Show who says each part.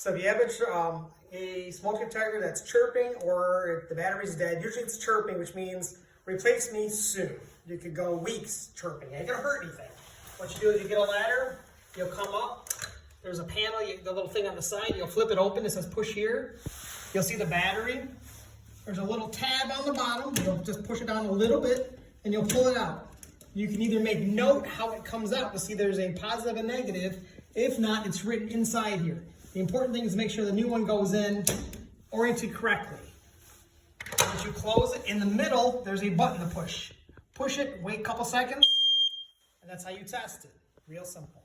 Speaker 1: So if you have a smoke detector that's chirping or if the battery's dead, usually it's chirping, which means replace me soon. You could go weeks chirping. It ain't gonna hurt anything. What you do is you get a ladder, you'll come up, there's a panel, the little thing on the side, you'll flip it open, it says push here. You'll see the battery. There's a little tab on the bottom, you'll just push it down a little bit and you'll pull it out. You can either make note how it comes out to see there's a positive and negative. If not, it's written inside here. The important thing is to make sure the new one goes in oriented correctly. Once you close it, in the middle, there's a button to push. Push it, wait a couple seconds, and that's how you test it. Real simple.